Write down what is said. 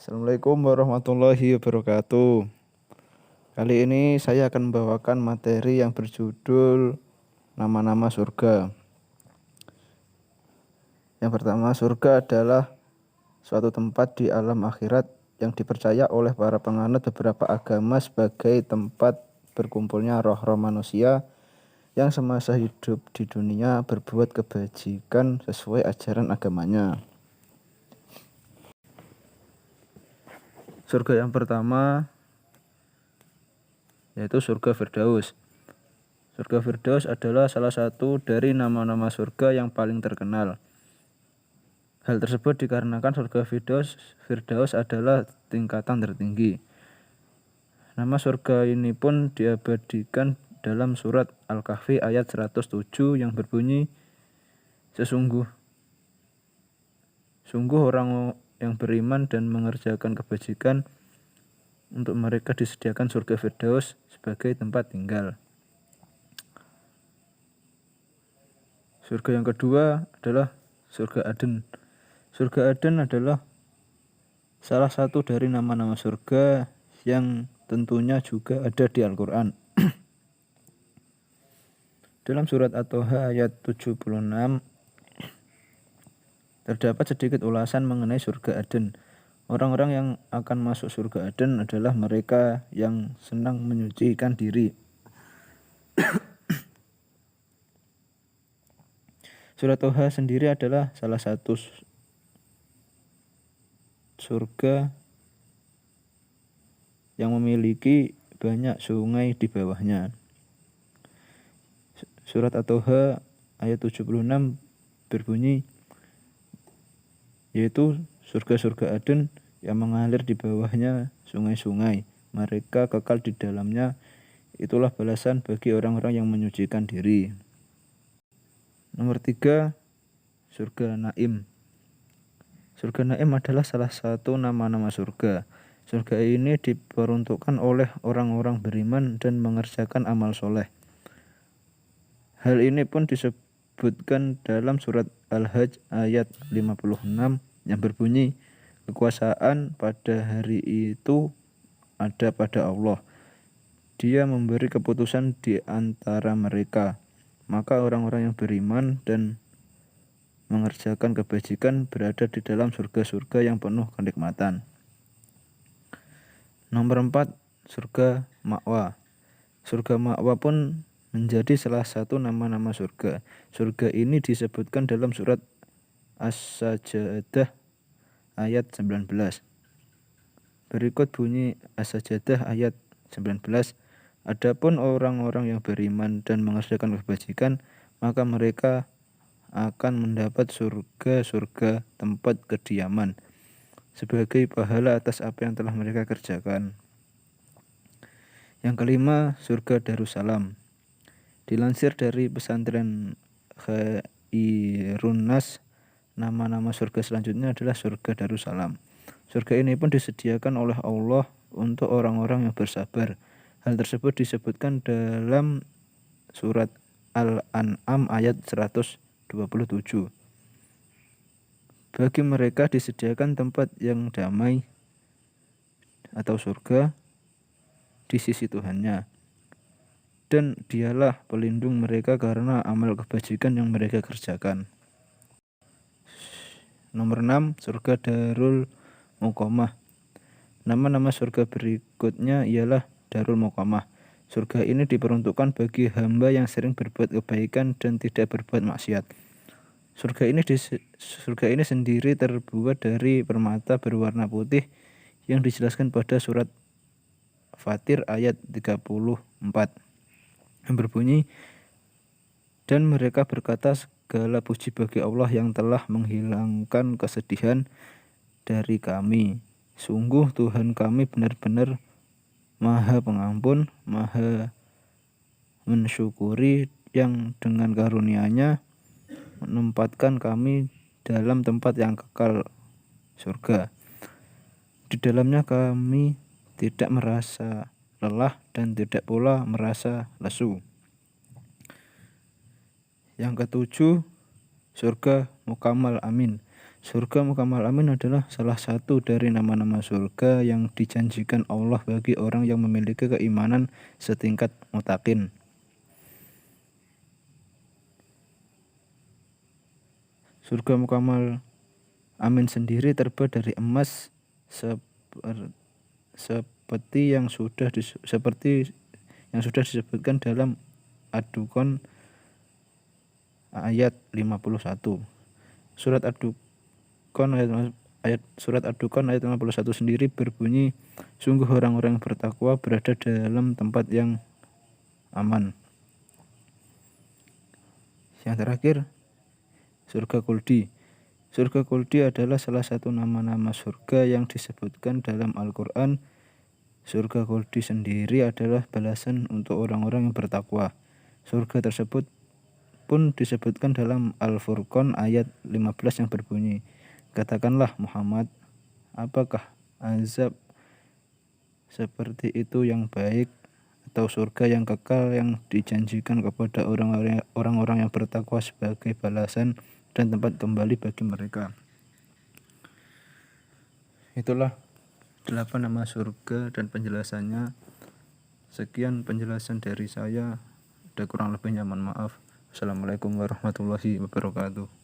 Assalamualaikum warahmatullahi wabarakatuh. Kali ini saya akan membawakan materi yang berjudul nama-nama surga. Yang pertama, surga adalah suatu tempat di alam akhirat yang dipercaya oleh para penganut beberapa agama sebagai tempat berkumpulnya roh-roh manusia yang semasa hidup di dunia berbuat kebajikan sesuai ajaran agamanya. Surga yang pertama yaitu surga Firdaus. Surga Firdaus adalah salah satu dari nama-nama surga yang paling terkenal. Hal tersebut dikarenakan surga Firdaus adalah tingkatan tertinggi. Nama surga ini pun diabadikan dalam surat Al-Kahfi ayat 107 yang berbunyi, Sungguh orang yang beriman dan mengerjakan kebajikan, untuk mereka disediakan surga Firdaus sebagai tempat tinggal. Surga yang kedua adalah surga Aden. Surga Aden adalah salah satu dari nama-nama surga yang tentunya juga ada di Al-Quran. Dalam surat At-Toha ayat 76 terdapat sedikit ulasan mengenai surga Aden. Orang-orang yang akan masuk surga Aden adalah mereka yang senang menyucikan diri. Surat Toha sendiri adalah salah satu surga yang memiliki banyak sungai di bawahnya. Surat At-Toha ayat 76 berbunyi, yaitu surga-surga Aden yang mengalir di bawahnya sungai-sungai. Mereka kekal di dalamnya. Itulah balasan bagi orang-orang yang menyucikan diri. Nomor 3, surga Naim. Surga Naim adalah salah satu nama-nama surga. Surga ini diperuntukkan oleh orang-orang beriman dan mengerjakan amal soleh. Hal ini pun disebutkan dalam surat Al-Hajj ayat 56 yang berbunyi, kekuasaan pada hari itu ada pada Allah. Dia memberi keputusan di antara mereka. Maka orang-orang yang beriman dan mengerjakan kebajikan berada di dalam surga-surga yang penuh kenikmatan. Nomor 4, surga Ma'wa. Surga Ma'wa pun menjadi salah satu nama-nama surga. Surga ini disebutkan dalam surat As-Sajdah ayat 19. Berikut bunyi As-Sajdah ayat 19. Adapun orang-orang yang beriman dan mengerjakan kebajikan, maka mereka akan mendapat surga-surga tempat kediaman sebagai pahala atas apa yang telah mereka kerjakan. Yang kelima, surga Darussalam. Dilansir dari pesantren Khairun Nas, nama-nama surga selanjutnya adalah surga Darussalam. Surga ini pun disediakan oleh Allah untuk orang-orang yang bersabar. Hal tersebut disebutkan dalam surat Al-An'am ayat 127. Bagi mereka disediakan tempat yang damai atau surga di sisi Tuhannya, dan dialah pelindung mereka karena amal kebajikan yang mereka kerjakan. Nomor 6, surga Darul Muqamah. Nama-nama surga berikutnya ialah Darul Muqamah. Surga ini diperuntukkan bagi hamba yang sering berbuat kebaikan dan tidak berbuat maksiat. Surga ini sendiri terbuat dari permata berwarna putih yang dijelaskan pada surat Fatir ayat 34 yang berbunyi, dan mereka berkata, segala puji bagi Allah yang telah menghilangkan kesedihan dari kami. Sungguh Tuhan kami benar-benar Maha Pengampun, Maha mensyukuri, yang dengan karunia-Nya menempatkan kami dalam tempat yang kekal, surga. Di dalamnya kami tidak merasa lelah dan tidak pula merasa lesu. Yang ketujuh, surga Mukamal Amin. Surga Mukamal Amin adalah salah satu dari nama-nama surga yang dijanjikan Allah bagi orang yang memiliki keimanan setingkat mutakin. Surga Mukamal Amin sendiri terbuat dari emas seperti yang sudah disebutkan dalam Ad-Dukhan ayat 51. Surat Ad-Dukhan ayat 51 sendiri berbunyi, sungguh orang-orang yang bertakwa berada dalam tempat yang aman. Yang terakhir, surga Khuldi. Surga Khuldi adalah salah satu nama-nama surga yang disebutkan dalam Al-Quran. Surga Khuldi sendiri adalah balasan untuk orang-orang yang bertakwa. Surga tersebut pun disebutkan dalam Al-Furqan ayat 15 yang berbunyi, katakanlah Muhammad, apakah azab seperti itu yang baik atau surga yang kekal yang dijanjikan kepada orang-orang yang bertakwa sebagai balasan dan tempat kembali bagi mereka. Itulah 8 nama surga dan penjelasannya. Sekian penjelasan dari saya. Ada kurang lebihnya mohon maaf. Assalamualaikum warahmatullahi wabarakatuh.